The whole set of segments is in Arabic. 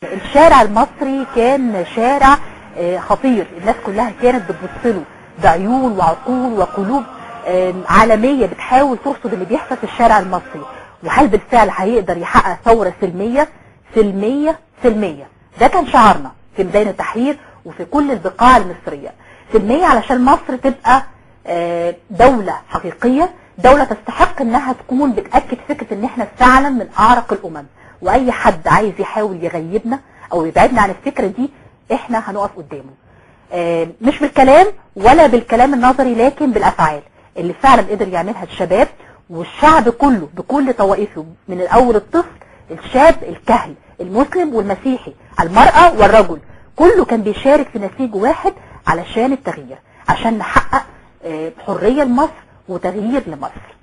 الشارع المصري كان شارع خطير، الناس كلها كانت بتبص له بعيون وعقول وقلوب عالمية بتحاول ترصد اللي بيحصل في الشارع المصري، وهل بالفعل هيقدر يحقق ثورة سلمية سلمية سلمية. ده كان شعارنا في ميدان التحرير وفي كل البقاع المصرية. سلمية علشان مصر تبقى دولة حقيقية، دولة تستحق انها تكون بتأكد فكرة ان احنا فعلا من اعرق الامم، واي حد عايز يحاول يغيبنا او يبعدنا عن الفكرة دي احنا هنقف قدامه، مش بالكلام ولا بالكلام النظري لكن بالافعال اللي فعلا قدر يعملها الشباب والشعب كله بكل طوائفه، من الاول الطفل، الشاب، الكهل، المسلم والمسيحي، المرأة والرجل، كله كان بيشارك في نسيج واحد علشان التغيير، عشان نحقق حرية لمصر وتغيير لمصر.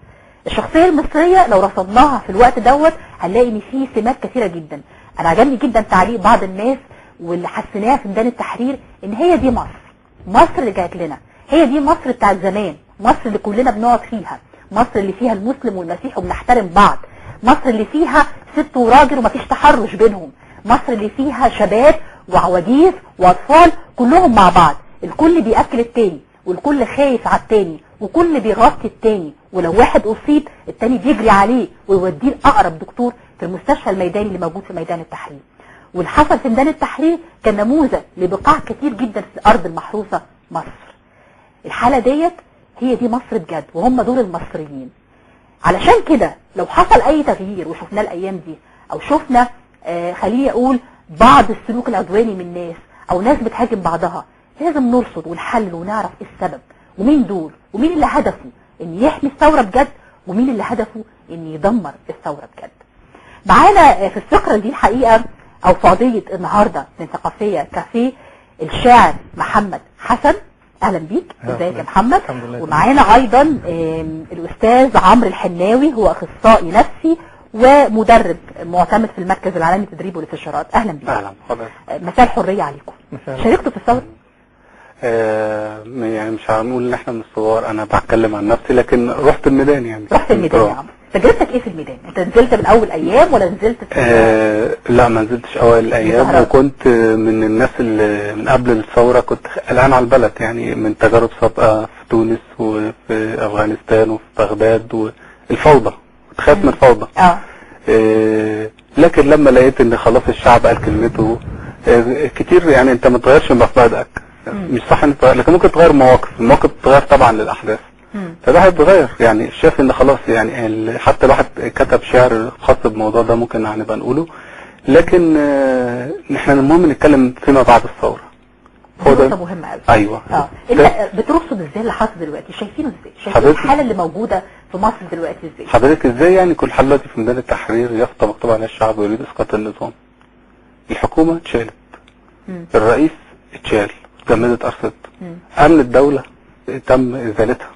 الشخصية المصرية لو رصدناها في الوقت دوت هنلاقي ان فيه سمات كثيرة جدا. انا عجبني جدا تعليق بعض الناس واللي حسيناها في ميدان التحرير ان هي دي مصر، مصر اللي جات لنا، هي دي مصر بتاعت زمان، مصر اللي كلنا بنقعد فيها، مصر اللي فيها المسلم والمسيح وبنحترم بعض، مصر اللي فيها ست وراجل ومفيش تحرش بينهم، مصر اللي فيها شباب وعواجيز واطفال كلهم مع بعض، الكل بيأكل التاني والكل خايف على التاني وكل بيغطي التاني، ولو واحد اصيب التاني بيجري عليه ويوديه لأقرب دكتور في المستشفى الميداني اللي موجود في ميدان التحرير. واللي حصل في ميدان التحرير كان نموذج لبقاع كتير جدا في الارض المحروسة مصر. الحالة ديت هي دي مصر بجد، وهم دول المصريين. علشان كده لو حصل اي تغيير وشفناه الايام دي، او شفنا خليني اقول بعض السلوك العدواني من ناس او ناس بتهاجم بعضها، لازم نرصد ونحلل ونعرف ايه السبب ومين دول ومين اللي هدفه ان يحمي الثورة بجد ومين اللي هدفه ان يدمر الثورة بجد. معانا في الفقرة دي الحقيقة او فاضية النهاردة من ثقافية كافيه الشاعر محمد حسن. اهلا بيك، ازيك يا محمد؟ ومعانا ايضا الاستاذ عمرو الحناوي، هو اخصائي نفسي ومدرب معتمد في المركز العالمي للتدريب والاستشارات. اهلا بيك. اهلا حضرتك. مساء الحرية عليكم. شاركتوا في الثورة؟ يعني مش هنقول ان احنا من الصغار، انا بتكلم عن نفسي، لكن رحت الميدان يعني. رحت الميدان يا عم. تجربتك ايه في الميدان؟ انت نزلت من اول ايام ولا نزلت لا ما نزلتش اول الايام، وكنت من الناس اللي من قبل الثورة كنت قلقان على البلد، يعني من تجارب سابقة في تونس وفي افغانستان وفي بغداد والفوضى، كنت خايف من الفوضى. لكن لما لقيت ان خلاص الشعب قال كلمته كتير، يعني انت ما تغيرش مبادئك، مش صح انت، لكن ممكن تغير المواقف تتغير طبعا للاحداث، فده هيتغير. يعني شايف ان خلاص، يعني حتى الواحد كتب شعر خاص بالموضوع ده ممكن هنبقى نقوله، لكن احنا المهم نتكلم فيما بعد الثوره. هو ده مهم قوي. ايوه. انت بترصد ازاي اللي حصل دلوقتي؟ شايفينه ازاي؟ شايفين الحاله اللي موجوده في مصر دلوقتي ازاي؟ حضرتك ازاي؟ يعني كل حال دلوقتي في ميدان التحرير يافطه مكتوب عليها الشعب يريد اسقاط النظام، الحكومه اتشالت، الرئيس اتشال، جمدت ارصدته، امن الدوله تم ازالتها.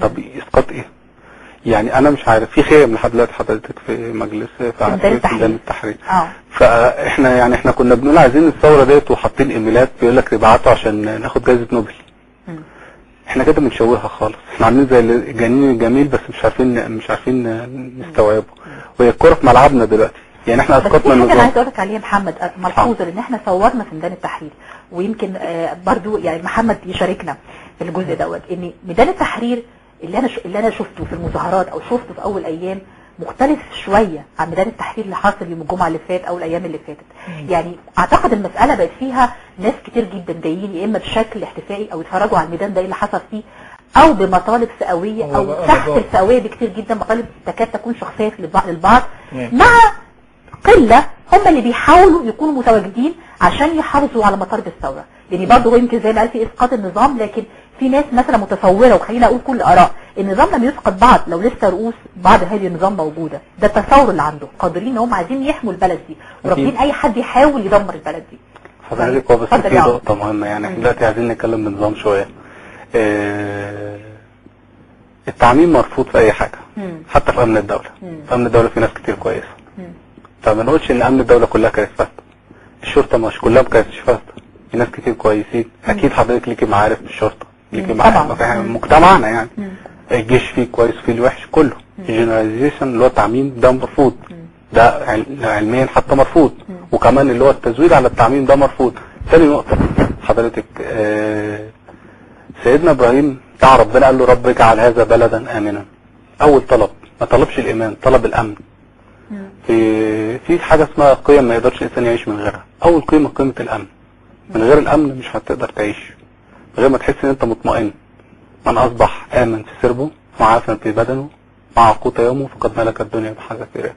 طب اسقاط ايه؟ يعني انا مش عارف، في خيم لحد دلوقتي حضرتك في مجلس في ميدان التحرير. فاحنا يعني احنا كنا بنقول عايزين الثوره ديت وحاطين ايميلات بيقول لك ابعتوا عشان ناخد جائزه نوبل. احنا كده بنشوهها خالص، احنا عاملين زي الجنين الجميل بس مش عارفين نستوعبه، وهي الكوره في ملعبنا دلوقتي. يعني احنا اسقطنا النظام. انا عايز اقول لك عليها محمد ملحوظه، ان احنا صورنا في ميدان التحرير، ويمكن برضو يعني محمد يشاركنا في الجزء دوت، ان ميدان التحرير اللي انا شفته في المظاهرات او شفته في اول ايام مختلف شويه عن ميدان التحرير اللي حاصل يوم الجمعه اللي فات او الايام اللي فاتت. يعني اعتقد المساله بقت فيها ناس كتير جدا جايين يا اما بشكل احتفائي او يتفرجوا على الميدان ده اللي حصل فيه، او بمطالب فئويه او تحت الفئويه بكتير جدا، مطالب تكاد تكون شخصيه للبعض، مع قله هم اللي بيحاولوا يكونوا متواجدين عشان يحافظوا على مطالب الثوره. يعني برضه هو يمكن زي ما قال في اسقاط النظام، لكن في ناس مثلا متصوره، وخلينا اقول كل اراء، النظام لم يسقط بعض لو لسه رؤوس بعض هذه النظام موجوده. ده التصور اللي عنده، قادرين ان هم عايزين يحموا البلد دي ورافضين اي حد يحاول يدمر البلد دي. حضرتك هو بس في نقطه مهمه، يعني احنا دلوقتي عايزين نتكلم بنظام شويه. التعميم مرفوض في اي حاجه، حتى في امن الدوله. في امن الدوله في ناس كتير كويسه، فما نقولش ان امن الدوله كلها كانت فاسده، الشرطه مش كلها ما كانتش فاسده، في ناس كتير كويسين. اكيد حضرتك ليكي معارف في الشرطه، ليكي معارف في مجتمعنا، يعني الجيش فيه كويس وفيه الوحش كله. الجنراليزيشن اللي هو التعميم ده مرفوض، ده علميا حتى مرفوض، وكمان اللي هو التزويد على التعميم ده مرفوض. ثاني نقطة حضرتك، سيدنا ابراهيم دعا ربنا قال له رب اجعل هذا بلدا امنا. اول طلب ما طلبش الايمان، طلب الامن. في حاجة اسمها قيم ما يقدرش الانسان يعيش من غيرها. اول قيمة قيمة الامن. من غير الامن مش هتقدر تعيش، من غير ما تحس ان انت مطمئن. من اصبح امن في سربه وعافا في بدنه مع قوت يومه فقد ملك الدنيا بحذافيرها.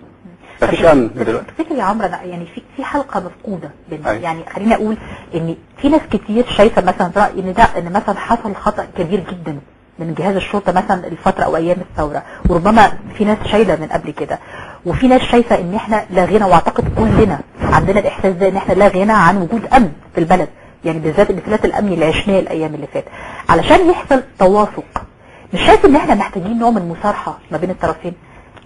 مفيش امن دلوقتي. تفتكر يا عمرو يعني في حلقه مفقوده يعني خليني اقول ان في ناس كتير شايفه مثلا راي ان مثلا حصل خطا كبير جدا من جهاز الشرطه مثلا الفتره او ايام الثوره، وربما في ناس شايله من قبل كده، وفي ناس شايفه ان احنا لا غنى، واعتقد كلنا عندنا الاحساس ده ان احنا لا غنى عن وجود امن في البلد، يعني بالذات الانفلات الامني اللي عشناه الايام اللي فاتت. علشان يحصل توافق، مش شايف ان احنا محتاجين نوع من مصارحه ما بين الطرفين؟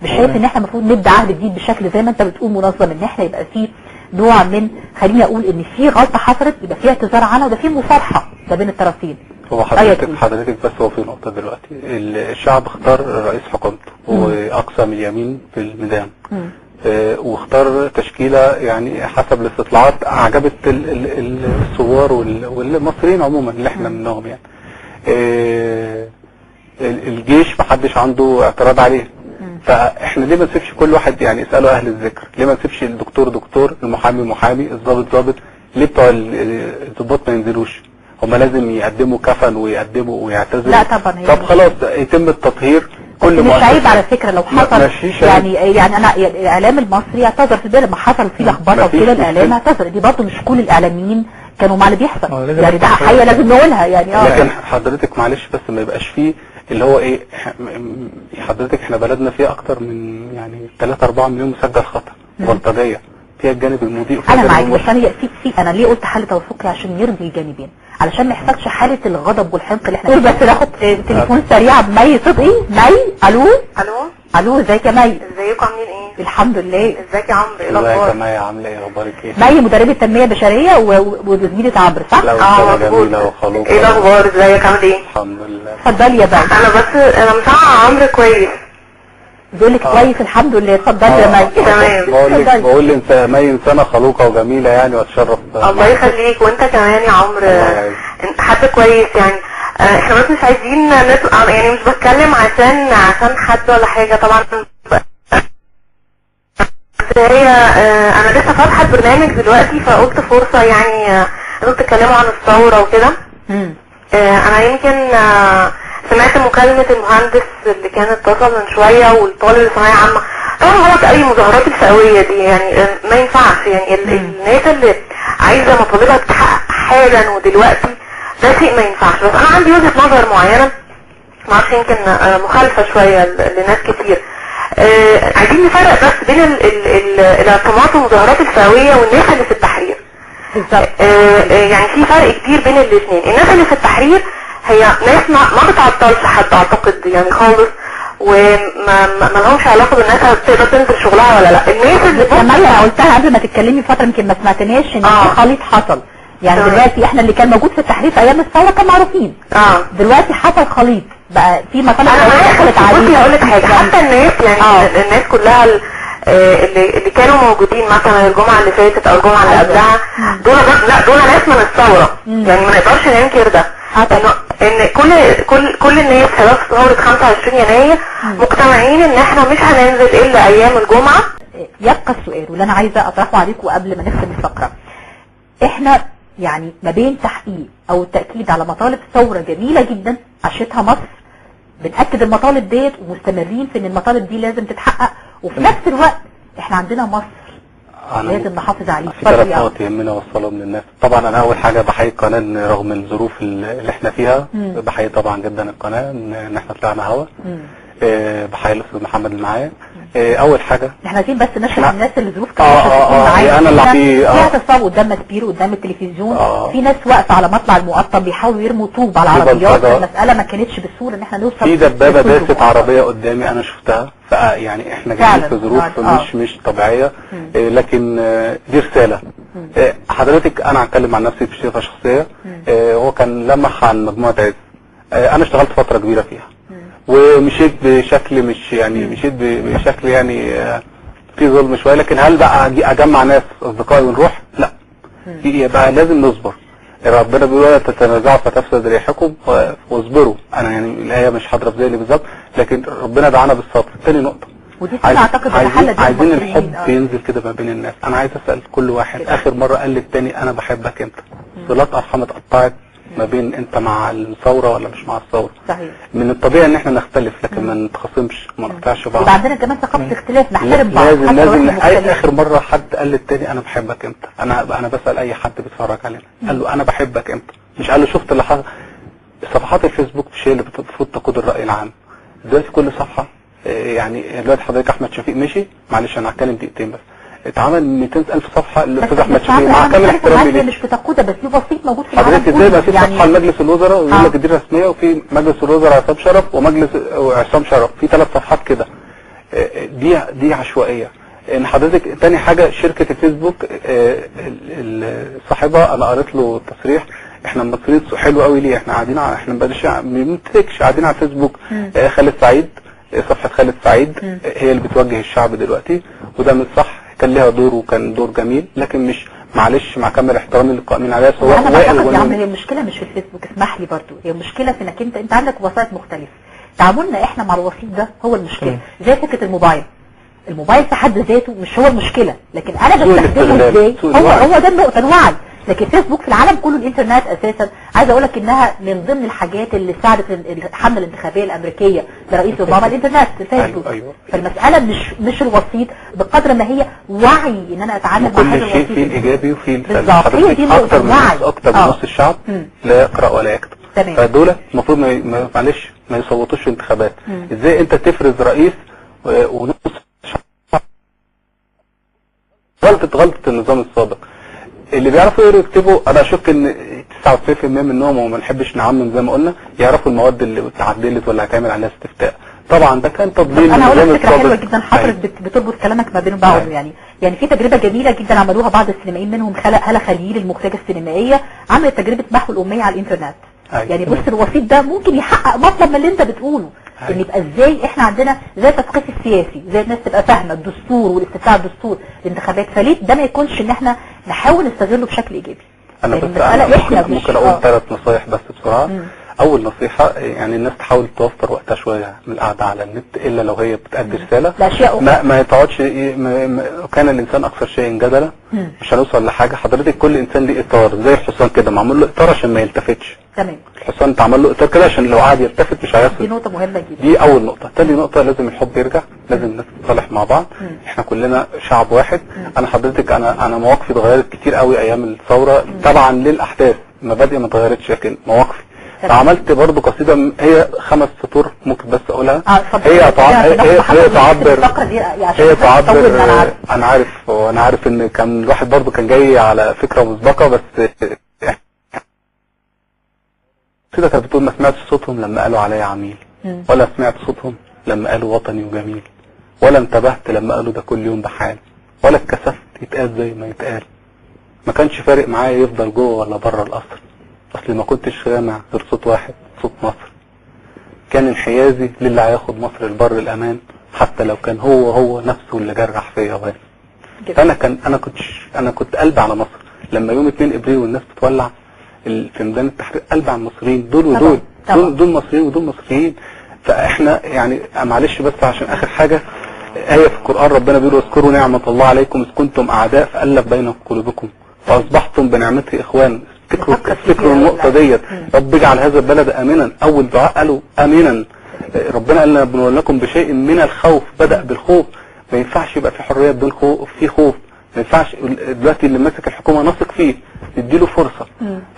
مش شايف ان احنا المفروض نبدا عهد جديد بشكل زي ما انت بتقول منظم، ان احنا يبقى فيه نوع من، خليني اقول ان في غلطه حصلت يبقى فيها اعتذار عنها وده فيه مصارحه ما بين الطرفين. هو حضرتك بس هو في نقطه دلوقتي الشعب اختار رئيس حكومته واقسم اليمين في الميدان، واختار تشكيله يعني حسب الاستطلاعات اعجبت الثوار والمصريين عموما اللي احنا منهم يعني. الجيش محدش عنده اعتراض عليه، فاحنا ليه ما نسيبش كل واحد يعني اساله اهل الذكر؟ ليه ما نسيبش الدكتور دكتور، المحامي محامي، الضابط ضابط؟ ليه بتوع الضباط ما ينزلوش؟ هم لازم يقدموا كفن ويقدموا ويعتذروا؟ لا طبعا. طب خلاص يتم التطهير كل مش عيب على فكره لو حصل يعني انا الاعلام المصري اعتذر في لما حصل فيه لخبطه وكده، الاعلام اعتذر، دي برضه مش كل الاعلاميين كانوا مع اللي بيحصل يعني، ده حقيقه لازم نقولها يعني. لكن حضرتك معلش بس ما يبقاش فيه اللي هو ايه، حضرتك احنا بلدنا فيها اكتر من يعني 3-4 مليون مسجل خطأ بلطجيه، فيها الجانب المضيء. انا معاك، بس انا ليه قلت حاله توافقي؟ عشان يرضي الجانبين، علشان ما يحصلش حاله الغضب والحمق اللي احنا بس ناخد تليفون سريع بمي صدقي. مي، الو ازيك يا مي؟ ازيكم عاملين ايه؟ الحمد لله. ازيك يا عمرو؟ ايه الاخبار؟ ازيك يا مي، عامله ايه؟ اخبارك ايه؟ مي مدربه تنميه بشريه وزميله عمرو صح؟ مظبوط. ايه الاخبار؟ ازيك عامل ايه؟ الحمد لله. اتفضلي يا بنت. انا مسامعه عمرو كويس. بيقول لك كويس الحمد لله. اتفضلي يا مي. تمام. بقول لي انت مي انسانه خلوقه وجميله يعني، واتشرف. الله يخليك، وانت كمان يا عمرو انت حد كويس يعني. احنا بس مش عايزين يعني مش بتكلم عشان حد ولا حاجه طبعا، هي انا لسه فاتحه البرنامج دلوقتي فقلت فرصه يعني انتوا بتتكلموا عن الثوره وكده. انا يمكن سمعت مكالمه المهندس اللي كان اتصل من شويه والطالب الثانويه عامه. طبعا غلط اي مظاهرات الفئويه دي يعني، ما ينفعش يعني الناس اللي عايزه مطالبها تتحقق حالا ودلوقتي ده شيء ما ينفعش. بس انا عندي وجهه نظر معينه معرفش يمكن مخالفه شويه لناس كتير. عايزين نفرق بس بين الاعتماد والمظاهرات الفئويه والناس اللي في التحرير. بالظبط. يعني في فرق كبير بين الاثنين. الناس اللي في التحرير هي ناس ما بتعطلش حد اعتقد يعني خالص، وما لهمش علاقه بالناس تقدر تنزل شغلها ولا لا. الناس اللي انا قلتها قبل ما تتكلمي فتره يمكن ما سمعتناش ان في خليط حصل يعني. دلوقتي احنا اللي كان موجود في التحرير في ايام الثوره كانوا معروفين. دلوقتي حصل خليط بقى في مطالب دخلت عليه. بصي هقول لك حاجه، حتى الناس يعني الناس كلها اللي كانوا موجودين مثلا الجمعه اللي فاتت او الجمعه اللي قبلها دول ناس من الثوره يعني، ما نقدرش ننكر ده. ان كل الناس خلاص ثوره 25 يناير مجتمعين ان احنا مش هننزل الا ايام الجمعه. يبقى السؤال واللي انا عايزه اطرحه عليكم قبل ما نختم الفقره، احنا يعني ما بين تحقيق او التاكيد على مطالب ثوره جميله جدا عاشتها مصر، بنأكد المطالب ديت ومستمرين في ان المطالب دي لازم تتحقق، وفي نفس الوقت احنا عندنا مصر لازم نحافظ عليه. في 3 نقط يهمنا اوصلهم للناس. طبعا انا اول حاجه بحيي القناه رغم الظروف اللي احنا فيها، بحيي طبعا جدا القناه ان احنا طلعنا هوا. بحيي الاستاذ محمد اللي معايا. اول حاجه احنا عايزين بس نشرح الناس اللي ظروف كده انا اللي في اعتصام قدام مسبير قدام التلفزيون. في ناس واقفه على مطلع المقطم بيحاولوا يرموا طوب على العربيات. المساله ما كانتش بالصوره ان احنا نوصل. في دبابه داست عربيه قدامي انا شفتها، يعني احنا جايين في ظروف مش طبيعيه. لكن دي رساله. حضرتك انا هتكلم عن نفسي بصفه شخصيه. هو كان لمح عن مجموعه عز. انا اشتغلت فتره كبيره فيها ومشيت بشكل مش يعني مشيت بشكل يعني في ظلم شويه، لكن هل بقى اجي اجمع ناس اصدقائي ونروح؟ لا. يبقى لازم نصبر. ربنا بيقول لا تتنازعوا فتفسد ريحكم واصبروا. انا يعني الايه مش حاضره في ذهني بالظبط، لكن ربنا دعانا بالصبر. ثاني نقطه، ودي اعتقد عايزين الحب ينزل كده ما بين الناس. انا عايز اسال كل واحد اخر مره قال للتاني انا بحبك امتى؟ صلات ارحام اتقطعت ما بين انت مع الثوره ولا مش مع الثوره. صحيح. من الطبيعي ان احنا نختلف، لكن ما نتخاصمش وما نقطعش بعض. يبقى عندنا كمان ثقافه اختلاف، نحترم بعض. لازم اخر مره حد قال للتاني انا بحبك امتى؟ انا بسال اي حد بيتفرج علينا، قال له انا بحبك امتى؟ مش قال له شفت اللي حصل. صفحات الفيسبوك مش هي اللي المفروض تقود الراي العام. دلوقتي كل صفحه يعني دلوقتي حضرتك احمد شفيق مشي، معلش انا هتكلم دقيقتين بس، اتعمل 200,000 صفحه الاستاذ احمد شفيق مع كامل احترامي ليه. مش بتقودها بس في وسيط موجود في العالم حضرتك ازاي بقى في صفحه لمجلس الوزراء ويقول لك دي رسميه، وفي مجلس الوزراء عصام شرف ومجلس عصام شرف، في 3 صفحات كده. دي عشوائيه. ان حضرتك تاني حاجه شركه الفيسبوك صاحبها انا قريت له تصريح، احنا المصريين حلو قوي ليه، احنا قاعدين احنا ما بنمتلكش، قاعدين على الفيسبوك. خالد سعيد، صفحه خالد سعيد هي اللي بتوجه الشعب دلوقتي، وده مش صح. كان لها دور وكان دور جميل، لكن مش معلش مع كامل احترامي للقائمين عليها سواء انا بعتقد يعني هي المشكله مش في الفيسبوك، اسمح لي برضو، هي المشكله في انك انت عندك وسائط مختلفه. تعاملنا احنا مع الوسيط ده هو المشكله. زي فكره الموبايل في حد ذاته مش هو المشكله، لكن انا بستخدمه ازاي هو ده النقطه، الوعي. لكن فيسبوك في العالم كله، الانترنت اساسا عايز اقول لك انها من ضمن الحاجات اللي ساعدت الحمله الانتخابيه الامريكيه لرئيس اوباما، الانترنت الفيسبوك. أيوة. فالمساله مش الوسيط بقدر ما هي وعي ان انا اتعامل مع هذا الوسيط. كل شيء فيه الايجابي وفيه السلبي. هي دي نقطه الوعي. اكتر من نص الشعب لا يقرا ولا يكتب. فدول المفروض معلش ما يصوتوش في انتخابات. ازاي انت تفرز رئيس ونص غلطة النظام السابق؟ اللي بيعرفوا يقروا يكتبوا، انا اشك ان 99% منهم، وما نحبش نعمم زي ما قلنا، يعرفوا المواد اللي اتعدلت ولا هتعمل عليها استفتاء. طبعا ده كان تضليل. انا هقول لك فكره حلوه جدا حضرتك بتربط كلامك ما بين بعض. يعني في تجربه جميله جدا عملوها بعض السينمائيين، منهم هالة خليل المخرجه السينمائيه، عملت تجربه محو الاميه على الانترنت. يعني بص الوسيط ده ممكن يحقق مطلب من اللي انت بتقوله، ان يبقى ازاي احنا عندنا زي التثقيف السياسي، زي الناس تبقى فاهمه الدستور والاستفتاء على الدستور، الانتخابات. فليه ده ما يكونش ان احنا نحاول نستغله بشكل ايجابي؟ انا بس ممكن اقول 3 نصايح بس بسرعه. اول نصيحه يعني الناس تحاول توفر وقتها شويه من القعده على النت، الا لو هي بتأدي رساله. ما تقعدش كان الانسان اكثر شيء جدلا، مش هنوصل لحاجه. حضرتك كل انسان ليه اطار، زي الحصان كده معمول له اطار عشان ما يلتفتش. تمام. الحصان اتعمل له اطار كده عشان لو قعد يلتفت مش هيصل. دي نقطه مهمه جدا. دي اول نقطه. ثاني نقطه لازم الحب يرجع، لازم الناس تتصالح مع بعض. احنا كلنا شعب واحد. انا حضرتك انا مواقفي اتغيرت كتير قوي ايام الثوره طبعا للاحداث، مبادئي ما اتغيرتش لكن مواقفي. فعملت برضو قصيدة هي 5 سطور ممكن بس اقولها. هي تعبر انا عارف، وانا عارف ان كان الواحد برضو كان جاي على فكرة مسبقة، بس كده كانت بتقول ما سمعتش صوتهم لما قالوا عليا عميل، ولا سمعت صوتهم لما قالوا وطني وجميل، ولا انتبهت لما قالوا ده كل يوم بحال، ولا اتكسفت يتقال زي ما يتقال. ما كانش فارق معايا يفضل جوه ولا بره القصر، اصل ما كنتش سامع غير صوت واحد، صوت مصر. كان انحيازي للي هياخد مصر البر الامان، حتى لو كان هو نفسه اللي جرح فيا وين. انا كنت قلبي على مصر. لما يوم 2 ابريل والناس بتولع في ميدان التحرير، قلبي على المصريين دول ودول. دول مصريين ودول مصريين. فاحنا يعني معلش بس عشان اخر حاجه، آية في القرآن ربنا بيقول واذكروا نعمة الله عليكم إذ كنتم أعداء فألف بين قلوبكم فأصبحتم بنعمته إخوان. افتكروا النقطة ديت. رب اجعل هذا البلد آمنا. أول دعاء قالوا آمنا. ربنا قال لنا بنولكم بشيء من الخوف. بدأ بالخوف. ما ينفعش يبقى في حرية بدون خوف، في خوف. ما ينفعش دلوقتي اللي ماسك الحكومة نثق فيه، نديله فرصة.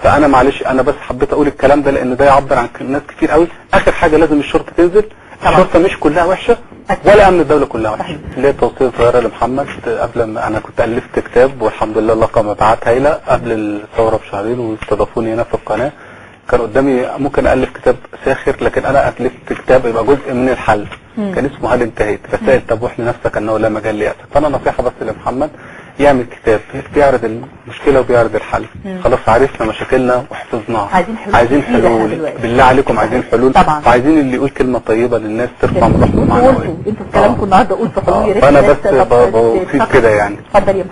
فأنا معلش أنا بس حبيت أقول الكلام ده لأن ده يعبر عن ناس كتير قوي. آخر حاجة لازم الشرطة تنزل. الشرطة مش كلها وحشة ولا امن الدولة كلها وحشة. ليه توصية صغيرة لمحمد قبل ما انا كنت الفت كتاب والحمد لله لقى مبيعات هايلة قبل الثورة بشهرين واستضافوني هنا في القناة. كان قدامي ممكن الف كتاب ساخر لكن انا الفت كتاب يبقى جزء من الحل. كان اسمه هل انتهيت؟ رسائل تبوح لنفسك انه لا مجال ليأسك. فانا نصيحة بس لمحمد يعمل كتاب بيعرض المشكله وبيعرض الحل. خلاص عرفنا مشاكلنا وحفظناها، عايزين حلول بالله عليكم، عايزين حلول طبعا. وعايزين اللي يقول كلمه طيبه للناس ترفع من روحهم معنويا. انتوا في كلامكم النهارده قلتوا حلول، يا ريت انا بس بفيد كده يعني. اتفضل يا محمد.